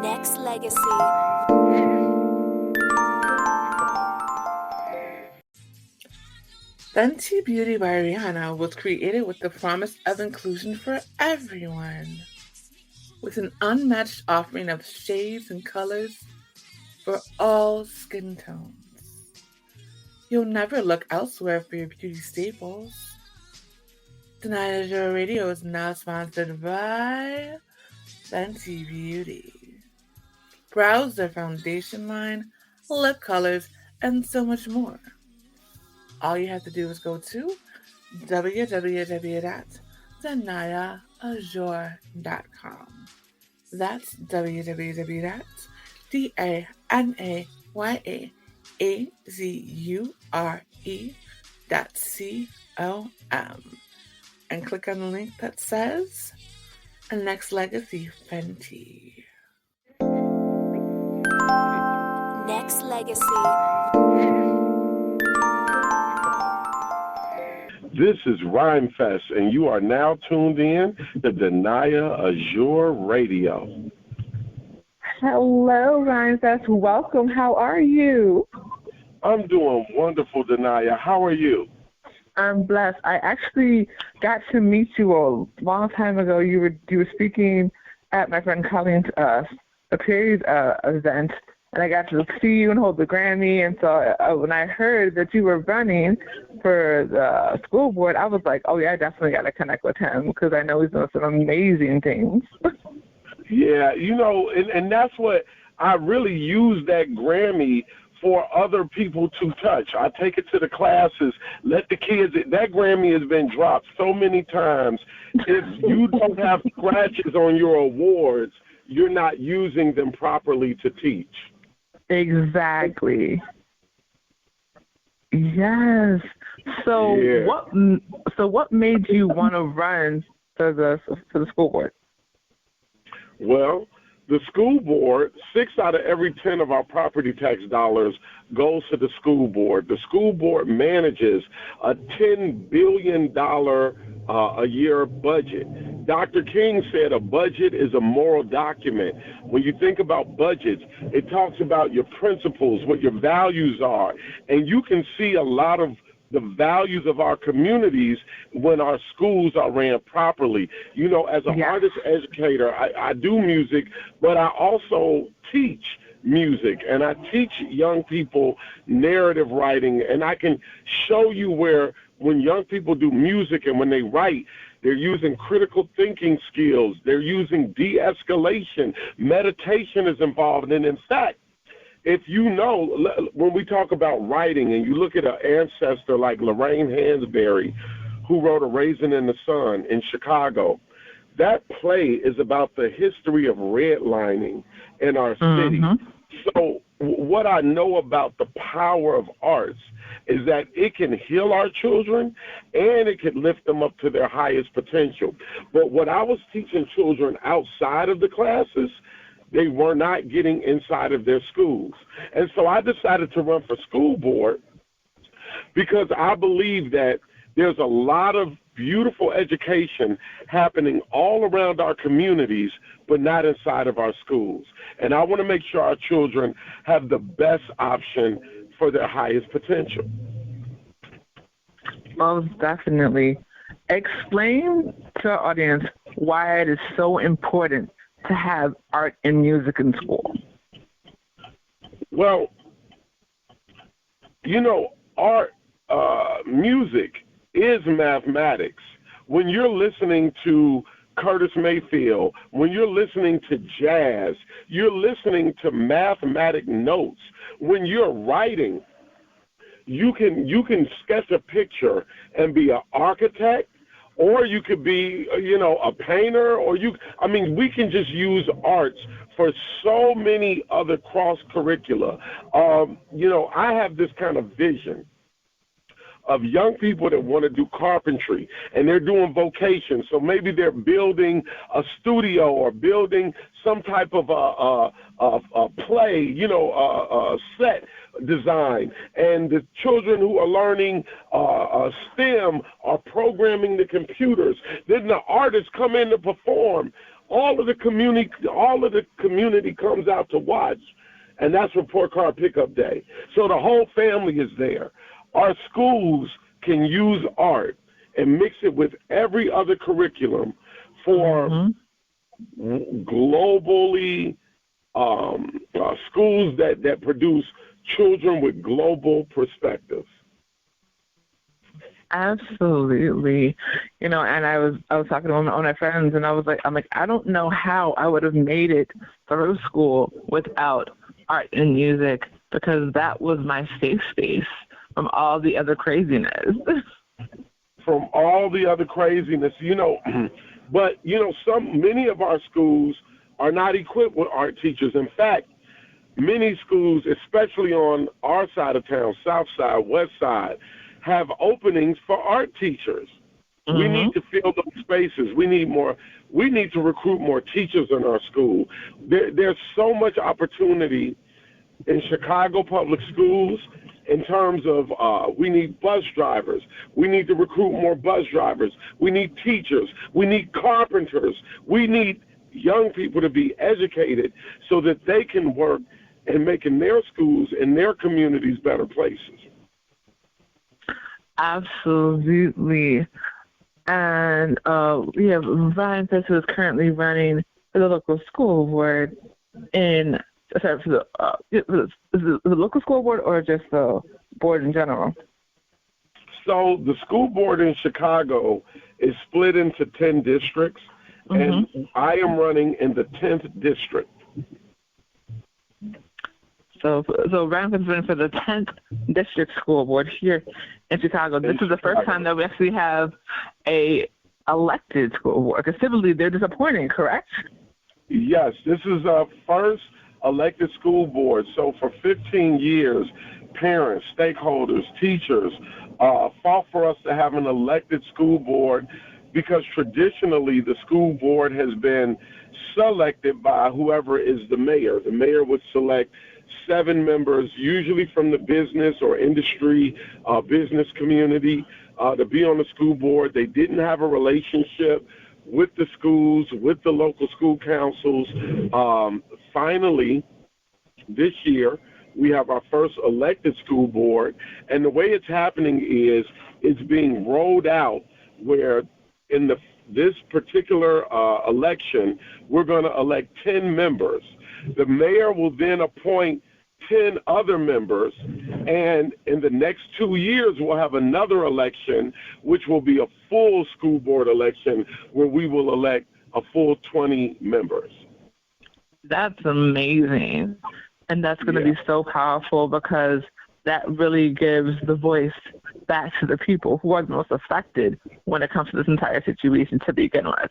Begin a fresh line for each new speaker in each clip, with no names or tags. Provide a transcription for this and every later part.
Nexxlegacy.
Fenty Beauty by Rihanna was created with the promise of inclusion for everyone, with an unmatched offering of shades and colors for all skin tones. You'll never look elsewhere for your beauty staples. Danaya Azure Radio is now sponsored by Fenty Beauty. Browse their foundation line, lip colors, and so much more. All you have to do is go to www.danayaazure.com. That's www.danayaazure.com. And click on the link that says Nexxlegacy Fenty.
Nexxlegacy.
This is Rhymefest, and you are now tuned in to Danaya Azure Radio.
Hello, Rhymefest. Welcome. How are you?
I'm doing wonderful, Danaya. How are you?
I'm blessed. I actually got to meet you a long time ago. You were speaking at my friend Colleen's Perry's event, and I got to see you and hold the Grammy. And so when I heard that you were running for the school board, I was like, oh, yeah, I definitely got to connect with him because I know he's doing some amazing things.
Yeah, and that's what I really use that Grammy for other people to touch. I take it to the classes, let the kids, that Grammy has been dropped so many times. If you don't have scratches on your awards, you're not using them properly to teach.
Exactly. Yes. So what made you want to run for the school board?
Well, the school board, 6 out of every 10 of our property tax dollars goes to the school board. The school board manages a $10 billion a year budget. Dr. King said a budget is a moral document. When you think about budgets, it talks about your principles, what your values are, and you can see a lot of the values of our communities when our schools are ran properly. As an artist educator, I do music, but I also teach music, and I teach young people narrative writing, and I can show you where when young people do music and when they write, they're using critical thinking skills, they're using de-escalation, meditation is involved, and in fact, if when we talk about writing and you look at an ancestor like Lorraine Hansberry, who wrote A Raisin in the Sun in Chicago, that play is about the history of redlining in our city. So what I know about the power of arts is that it can heal our children and it can lift them up to their highest potential. But what I was teaching children outside of the classes, they were not getting inside of their schools. And so I decided to run for school board because I believe that there's a lot of beautiful education happening all around our communities, but not inside of our schools. And I want to make sure our children have the best option for their highest potential.
Most definitely. Explain to our audience why it is so important to have art and music in school.
Well, art, music is mathematics. When you're listening to Curtis Mayfield, when you're listening to jazz, you're listening to mathematic notes. When you're writing, you can sketch a picture and be an architect, or you could be, a painter, we can just use arts for so many other cross-curricula. I have this kind of vision of young people that want to do carpentry, and they're doing vocation. So maybe they're building a studio or building some type of a play, a set design. And the children who are learning STEM are programming the computers. Then the artists come in to perform all of the community comes out to watch, and that's Report Card Pickup Day. So the whole family is there. Our schools can use art and mix it with every other curriculum for globally schools that produce children with global perspectives.
Absolutely. And I was talking to one of my friends, and I'm like, I don't know how I would have made it through school without art and music, because that was my safe space from all the other craziness.
From all the other craziness, but many of our schools are not equipped with art teachers. In fact, many schools, especially on our side of town, south side, west side, have openings for art teachers. We need to fill those spaces. We need to recruit more teachers in our school. There's so much opportunity in Chicago public schools in terms of we need bus drivers. We need to recruit more bus drivers. We need teachers. We need carpenters. We need young people to be educated so that they can work and making their schools and their communities better places.
Absolutely. And we have Rhymefest, who is currently running for the local school board for the local school board, or just the board in general?
So the school board in Chicago is split into 10 districts, and I am running in the 10th district.
So Rhymefest is running for the 10th district school board here in Chicago. This is the first time that we actually have a elected school board, because typically they're disappointing, correct?
Yes, this is our first elected school board. So for 15 years, parents, stakeholders, teachers fought for us to have an elected school board, because traditionally the school board has been selected by whoever is the mayor. The mayor would select 7 members, usually from the business or industry, business community, to be on the school board. They didn't have a relationship with the schools, with the local school councils. Finally, this year, we have our first elected school board, and the way it's happening is it's being rolled out where in this particular election, we're going to elect 10 members. The mayor will then appoint 10 other members, and in the next 2 years, we'll have another election, which will be a full school board election where we will elect a full 20 members.
That's amazing. And that's going to be so powerful, because that really gives the voice back to the people who are the most affected when it comes to this entire situation to begin with.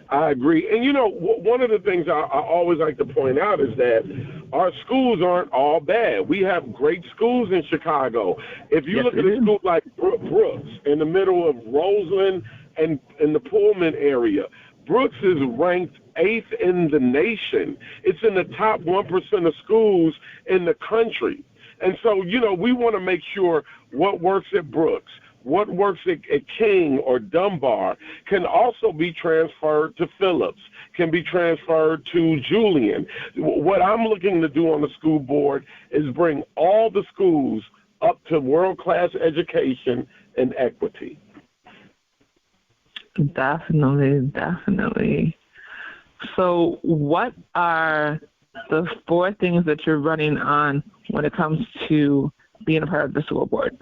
I agree. And, one of the things I always like to point out is that our schools aren't all bad. We have great schools in Chicago. If you look at a school like Brooks in the middle of Roseland and in the Pullman area, Brooks is ranked 8th in the nation. It's in the top 1% of schools in the country. And so, we want to make sure what works at Brooks, what works at King or Dunbar can also be transferred to Phillips, can be transferred to Julian. What I'm looking to do on the school board is bring all the schools up to world-class education and equity.
Definitely. So what are the 4 things that you're running on when it comes to being a part of the school board?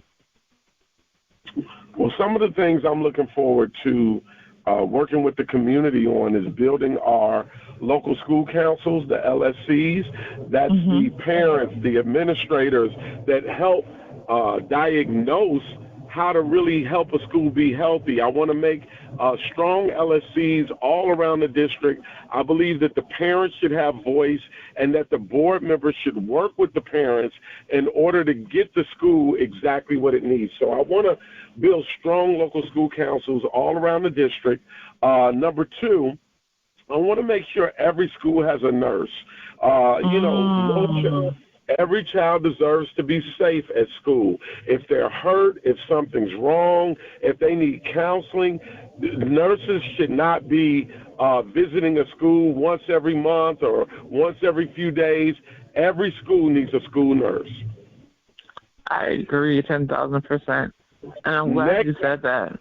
Well, some of the things I'm looking forward to working with the community on is building our local school councils, the LSCs. That's the parents, the administrators that help diagnose how to really help a school be healthy. I want to make strong LSCs all around the district. I believe that the parents should have voice and that the board members should work with the parents in order to get the school exactly what it needs. So I want to build strong local school councils all around the district. Number 2, I want to make sure every school has a nurse. Every child deserves to be safe at school. If they're hurt, if something's wrong, if they need counseling, nurses should not be visiting a school once every month or once every few days. Every school needs a school nurse.
I agree 10,000%. And I'm glad you said that.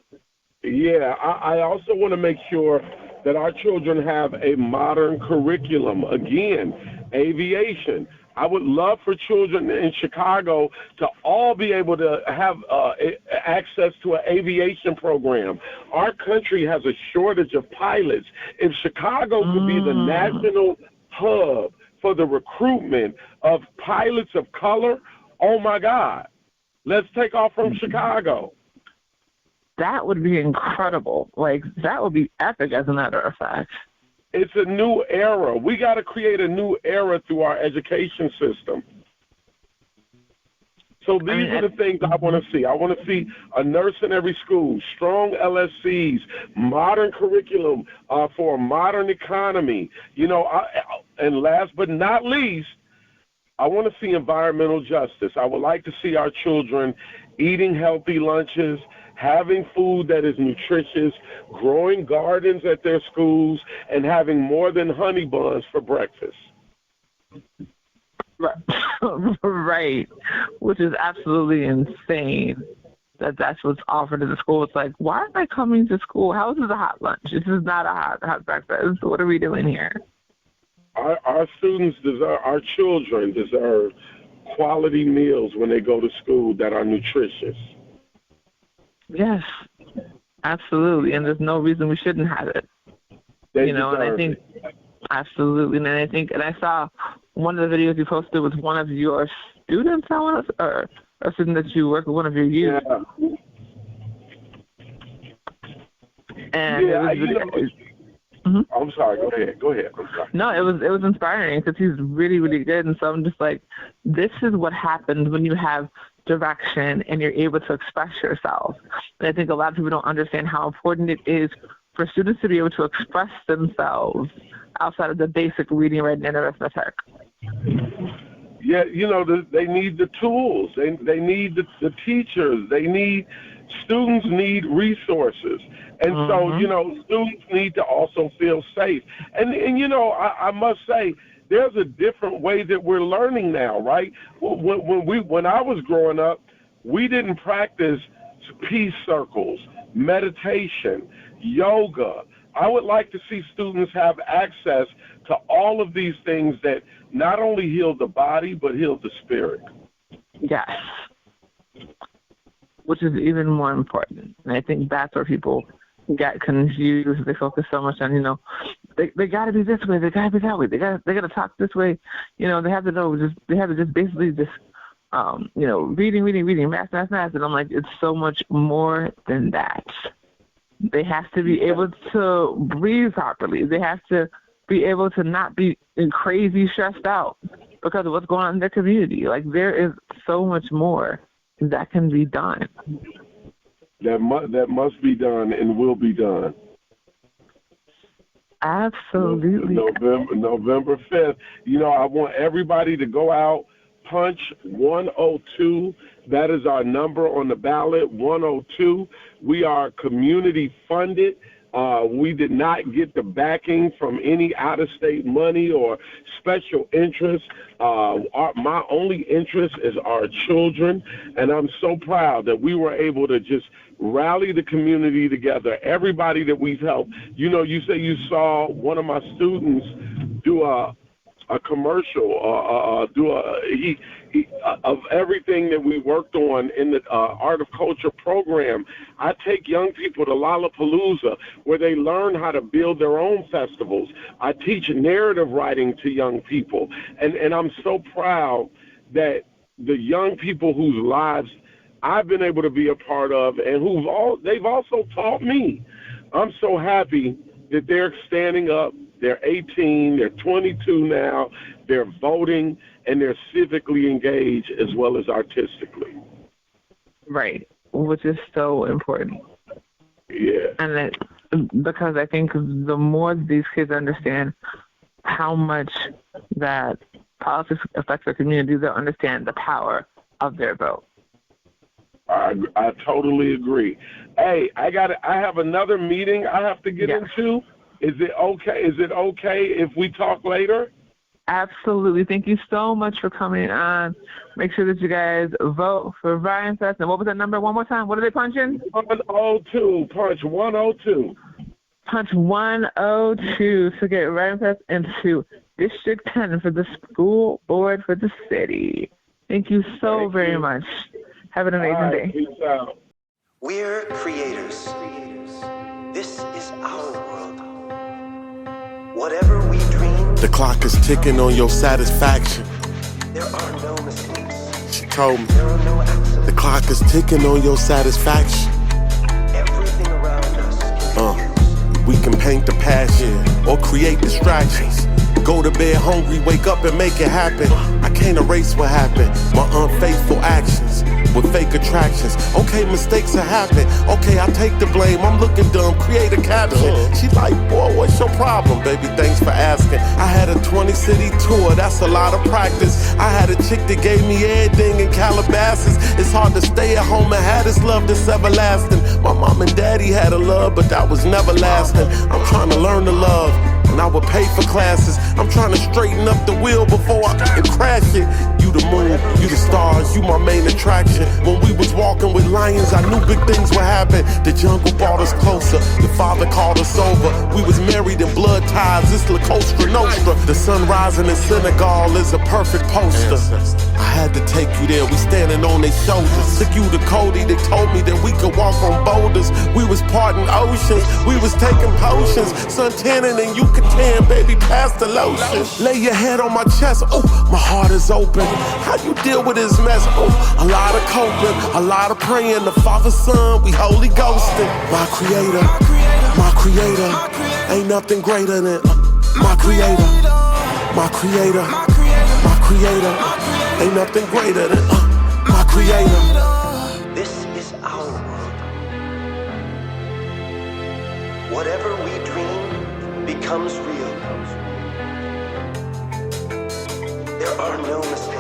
Yeah, I also want to make sure that our children have a modern curriculum. Again, aviation. I would love for children in Chicago to all be able to have access to an aviation program. Our country has a shortage of pilots. If Chicago could be the national hub for the recruitment of pilots of color, oh my God, let's take off from Chicago.
That would be incredible. Like, that would be epic, as a matter of fact.
It's a new era. We got to create a new era through our education system. So these are the things I want to see. I want to see a nurse in every school, strong LSCs, modern curriculum for a modern economy. You know, and last but not least, I want to see environmental justice. I would like to see our children eating healthy lunches, having food that is nutritious, growing gardens at their schools, and having more than honey buns for breakfast.
Right, which is absolutely insane that's what's offered in the school. It's like, why am I coming to school? How is this a hot lunch? This is not a hot breakfast. What are we doing here?
Our students deserve, our children deserve quality meals when they go to school that are nutritious.
Yes, absolutely, and there's no reason we shouldn't have it. And I think absolutely, and I saw one of the videos you posted with one of your students, or a student that you work with, one of your youth.
Yeah.
And
I'm sorry. Go ahead. I'm sorry.
No, it was inspiring because he's really, really good, and so I'm just like, this is what happens when you have direction and you're able to express yourself. And I think a lot of people don't understand how important it is for students to be able to express themselves outside of the basic reading, writing, and arithmetic.
Yeah, they need the tools. They need the teachers. Students need resources. And so, students need to also feel safe. And I must say, there's a different way that we're learning now, right? When I was growing up, we didn't practice peace circles, meditation, yoga. I would like to see students have access to all of these things that not only heal the body, but heal the spirit.
Yes. Which is even more important. And I think that's where people get confused. They focus so much on, they got to be this way, they got to be that way, they got to talk this way. They have to know, they have to just basically reading, math. And I'm like, it's so much more than that. They have to be able to breathe properly. They have to be able to not be crazy stressed out because of what's going on in their community. Like, there is so much more that can be done.
That must be done and will be done.
Absolutely.
November 5th. I want everybody to go out, punch 102. That is our number on the ballot, 102. We are community funded. We did not get the backing from any out-of-state money or special interest. My only interest is our children, and I'm so proud that we were able to just rally the community together, everybody that we've helped. You say you saw one of my students do a commercial, of everything that we worked on in the Art of Culture program. I take young people to Lollapalooza where they learn how to build their own festivals. I teach narrative writing to young people. And I'm so proud that the young people whose lives I've been able to be a part of and they've also taught me. I'm so happy that they're standing up. They're 18, they're 22 now, they're voting, and they're civically engaged as well as artistically.
Right, which is so important.
Yeah.
And because I think the more these kids understand how much that politics affects their community, they'll understand the power of their vote.
I totally agree. Hey, I have another meeting I have to get into. Is it okay? Is it okay if we talk later?
Absolutely. Thank you so much for coming on. Make sure that you guys vote for Rhymefest. And what was that number one more time? What are they punching?
102. Punch 102.
Punch 102 to get Rhymefest into District 10 for the school board for the city. Thank you so very much. Have an amazing day.
Peace out.
We're creators. This is our world. Whatever we dream,
the clock is ticking on your satisfaction.
There are no mistakes.
She told me.
There are no accidents.
The clock is ticking on your satisfaction.
Everything around us can be used.
We can paint the passion or create distractions. Go to bed hungry, wake up and make it happen. I can't erase what happened. My unfaithful actions with fake attractions. Okay, mistakes are happening. Okay, I take the blame. I'm looking dumb. Create a caption. She like, boy, what's your problem, baby? Thanks for asking. I had a 20-city tour. That's a lot of practice. I had a chick that gave me everything in Calabasas. It's hard to stay at home and have this love that's everlasting. My mom and daddy had a love, but that was never lasting. I'm trying to learn to love, and I would pay for classes. I'm trying to straighten up the wheel before I can crash it. You the moon, you the stars, you my main attraction. When we was walking with lions, I knew big things would happen. The jungle brought us closer, your father called us over. We was married in blood ties, it's La Costa Nostra. The sun rising in Senegal is a perfect poster. I had to take you there, we standing on their shoulders. Took you to Cody, they told me that we could walk on boulders. We was parting oceans, we was taking potions. Sun tanning and you could tan, baby, past the lotion. Lay your head on my chest, oh, my heart is open. How you deal with this mess? Oh, a lot of coping, a lot of praying. The Father, Son, we Holy Ghosted. My creator, my creator. Ain't nothing greater than my creator, my creator, my creator. Ain't nothing greater than my creator.
This is our world. Whatever we dream becomes real. There are no mistakes.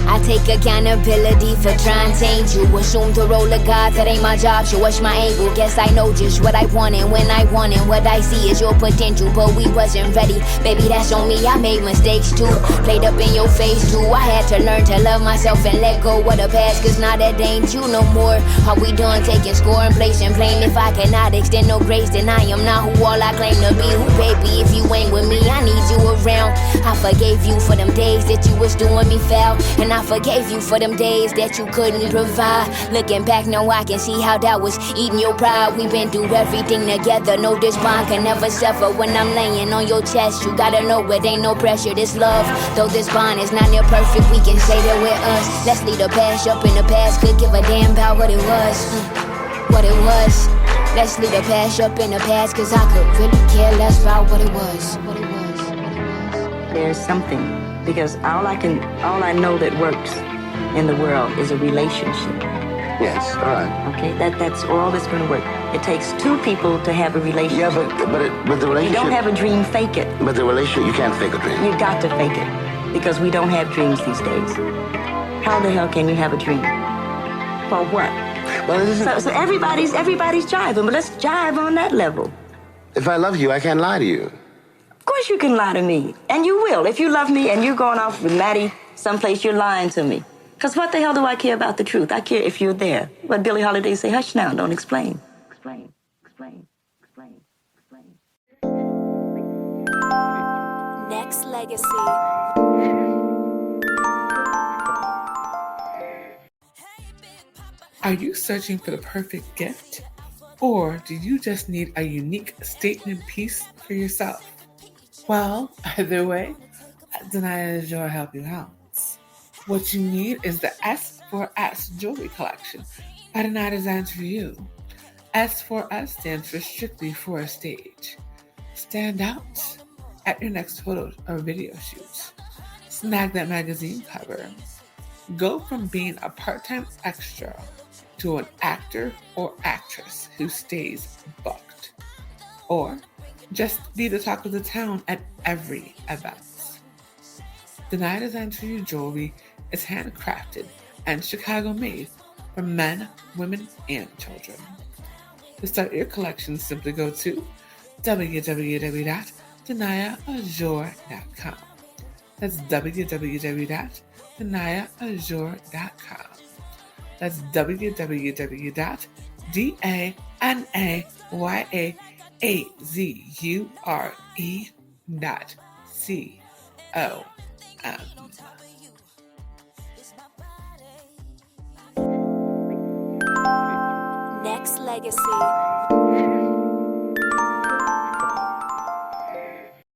I take accountability for trying to change you. Assume the role of God, that ain't my job. Show us my angle. Guess I know just what I want and when I want it. What I see is your potential, but we wasn't ready. Baby, that's on me, I made mistakes too. Played up in your face too. I had to learn to love myself and let go of the past, cause now that ain't you no more. Are we done taking score and placing blame? If I cannot extend no grace, then I am not who all I claim to be. Who, baby, if you ain't with me, I need you around. I forgave you for them days that you was doing me foul, and I forgave you for them days that you couldn't provide. Looking back now I can see how that was eating your pride. We've been through everything together. No, this bond can never suffer. When I'm laying on your chest, you gotta know it ain't no pressure. This love, though this bond is not near perfect, we can say that we're us. Let's leave the past up in the past. Could give a damn about what it was. What it was. Let's leave the past up in the past, cause I could really care less about what it was. What it was. What it was.
There's something. Because all I know that works in the world is a relationship.
Yes, all right.
Okay, that's all that's going to work. It takes two people to have a relationship.
Yeah, but the relationship.
You don't have a dream, fake it.
But the relationship, you can't fake a dream.
You got to fake it, because we don't have dreams these days. How the hell can you have a dream? For what?
Well, it isn't.
So everybody's jiving, but let's jive on that level.
If I love you, I can't lie to you.
Of course you can lie to me, and you will. If you love me and you're going off with Maddie someplace, you're lying to me. Because what the hell do I care about the truth? I care if you're there. But Billie Holiday say, hush now, don't explain. Explain.
Nexxlegacy.
Are you searching for the perfect gift? Or do you just need a unique statement piece for yourself? Well, either way, Danaya is your help you out. What you need is the S4S jewelry collection by Danaya Designs for You. S4S stands for Strictly for a Stage. Stand out at your next photo or video shoot. Snag that magazine cover. Go from being a part-time extra to an actor or actress who stays booked. Or just be the talk of the town at every event. Danaya Designs for You jewelry is handcrafted and Chicago made for men, women, and children. To start your collection, simply go to www.danayaazure.com. That's www.danayaazure.com. That's www.danayaazure.com.
Nexxlegacy.